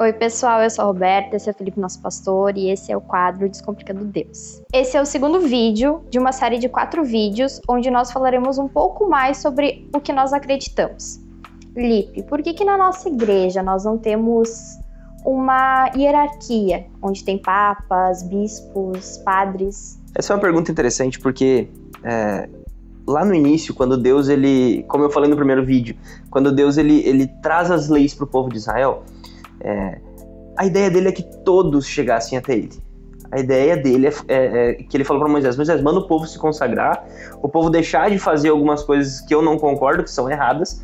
Oi pessoal, eu sou a Roberta, esse é o Felipe, nosso pastor, e esse é o quadro Descomplicando Deus. Esse é o segundo vídeo de uma série de 4 vídeos, onde nós falaremos um pouco mais sobre o que nós acreditamos. Lipe, por que na nossa igreja nós não temos uma hierarquia, onde tem papas, bispos, padres? Essa é uma pergunta interessante porque lá no início, quando Deus, como eu falei no primeiro vídeo, quando Deus ele traz as leis para o povo de Israel, a ideia dele é que todos chegassem até ele. A ideia dele é que ele falou para Moisés, manda o povo se consagrar, o povo deixar de fazer algumas coisas que eu não concordo, que são erradas,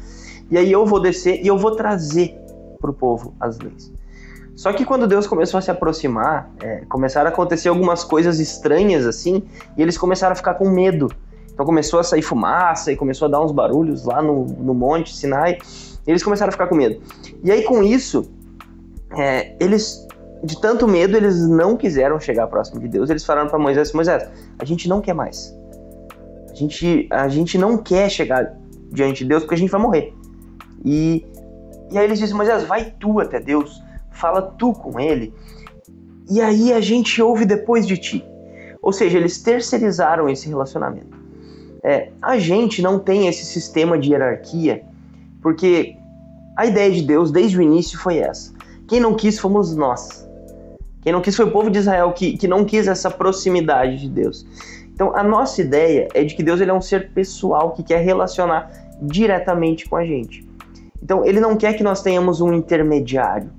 e aí eu vou descer e eu vou trazer para o povo as leis. Só que quando Deus começou a se aproximar, começaram a acontecer algumas coisas estranhas assim, e eles começaram a ficar com medo. Então começou a sair fumaça e começou a dar uns barulhos lá no Monte Sinai, e eles começaram a ficar com medo. E aí com isso, eles, de tanto medo, eles não quiseram chegar próximo de Deus. Eles falaram para Moisés, a gente não quer mais. A gente não quer chegar diante de Deus porque a gente vai morrer. E aí eles dizem, Moisés, vai tu até Deus, fala tu com ele, e aí a gente ouve depois de ti. Ou seja, eles terceirizaram esse relacionamento. A gente não tem esse sistema de hierarquia, porque a ideia de Deus desde o início foi essa. Quem não quis fomos nós. Quem não quis foi o povo de Israel que não quis essa proximidade de Deus. Então a nossa ideia é de que Deus ele é um ser pessoal que quer relacionar diretamente com a gente. Então ele não quer que nós tenhamos um intermediário.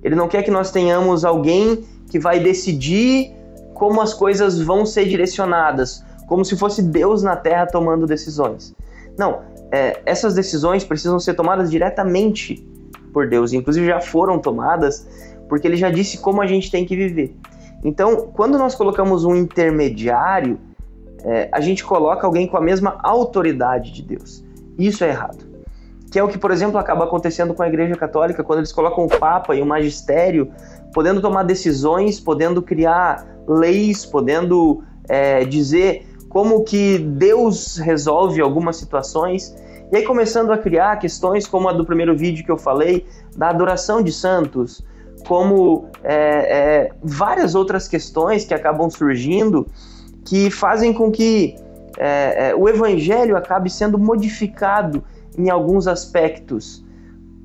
Ele não quer que nós tenhamos alguém que vai decidir como as coisas vão ser direcionadas, como se fosse Deus na terra tomando decisões. Não, essas decisões precisam ser tomadas diretamente por Deus, inclusive já foram tomadas, porque ele já disse como a gente tem que viver. Então, quando nós colocamos um intermediário, a gente coloca alguém com a mesma autoridade de Deus. Isso é errado. Que é o que, por exemplo, acaba acontecendo com a Igreja Católica, quando eles colocam o Papa e o Magistério, podendo tomar decisões, podendo criar leis, podendo dizer como que Deus resolve algumas situações, e aí começando a criar questões como a do primeiro vídeo que eu falei, da adoração de santos, como várias outras questões que acabam surgindo, que fazem com que o evangelho acabe sendo modificado em alguns aspectos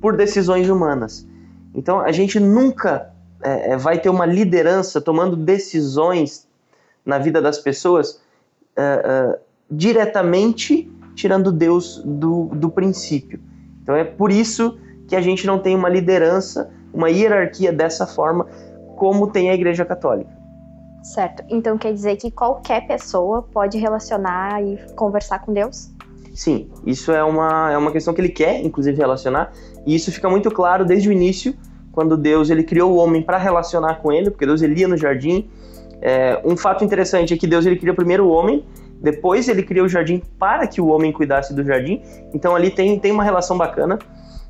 por decisões humanas. Então a gente nunca vai ter uma liderança tomando decisões na vida das pessoas diretamente tirando Deus do princípio. Então é por isso que a gente não tem uma liderança, uma hierarquia dessa forma como tem a Igreja Católica. Certo, então quer dizer que qualquer pessoa pode relacionar e conversar com Deus? Sim, isso é uma questão que ele quer, inclusive, relacionar, e isso fica muito claro desde o início, quando Deus ele criou o homem para relacionar com ele, porque Deus ele ia no jardim. Um fato interessante é que Deus ele criou primeiro o homem, depois ele criou o jardim para que o homem cuidasse do jardim, então ali tem uma relação bacana,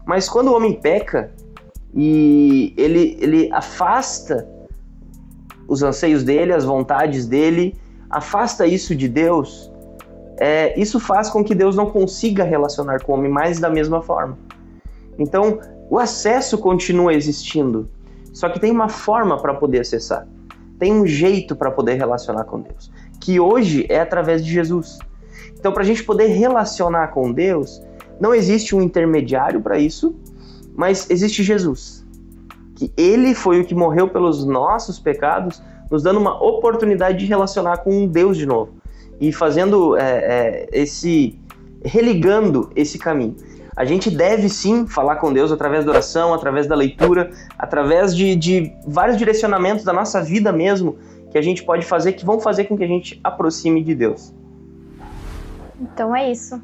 mas quando o homem peca e ele afasta os anseios dele, as vontades dele, afasta isso de Deus, isso faz com que Deus não consiga relacionar com o homem mais da mesma forma. Então o acesso continua existindo, só que tem uma forma para poder acessar, tem um jeito para poder relacionar com Deus, que hoje é através de Jesus. Então, para a gente poder relacionar com Deus, não existe um intermediário para isso, mas existe Jesus. Que ele foi o que morreu pelos nossos pecados, nos dando uma oportunidade de relacionar com um Deus de novo. E fazendo religando esse caminho. A gente deve sim falar com Deus através da oração, através da leitura, através de vários direcionamentos da nossa vida mesmo, que a gente pode fazer, que vão fazer com que a gente aproxime de Deus. Então é isso.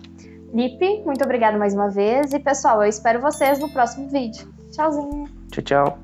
Lipe, muito obrigada mais uma vez. E pessoal, eu espero vocês no próximo vídeo. Tchauzinho. Tchau, tchau.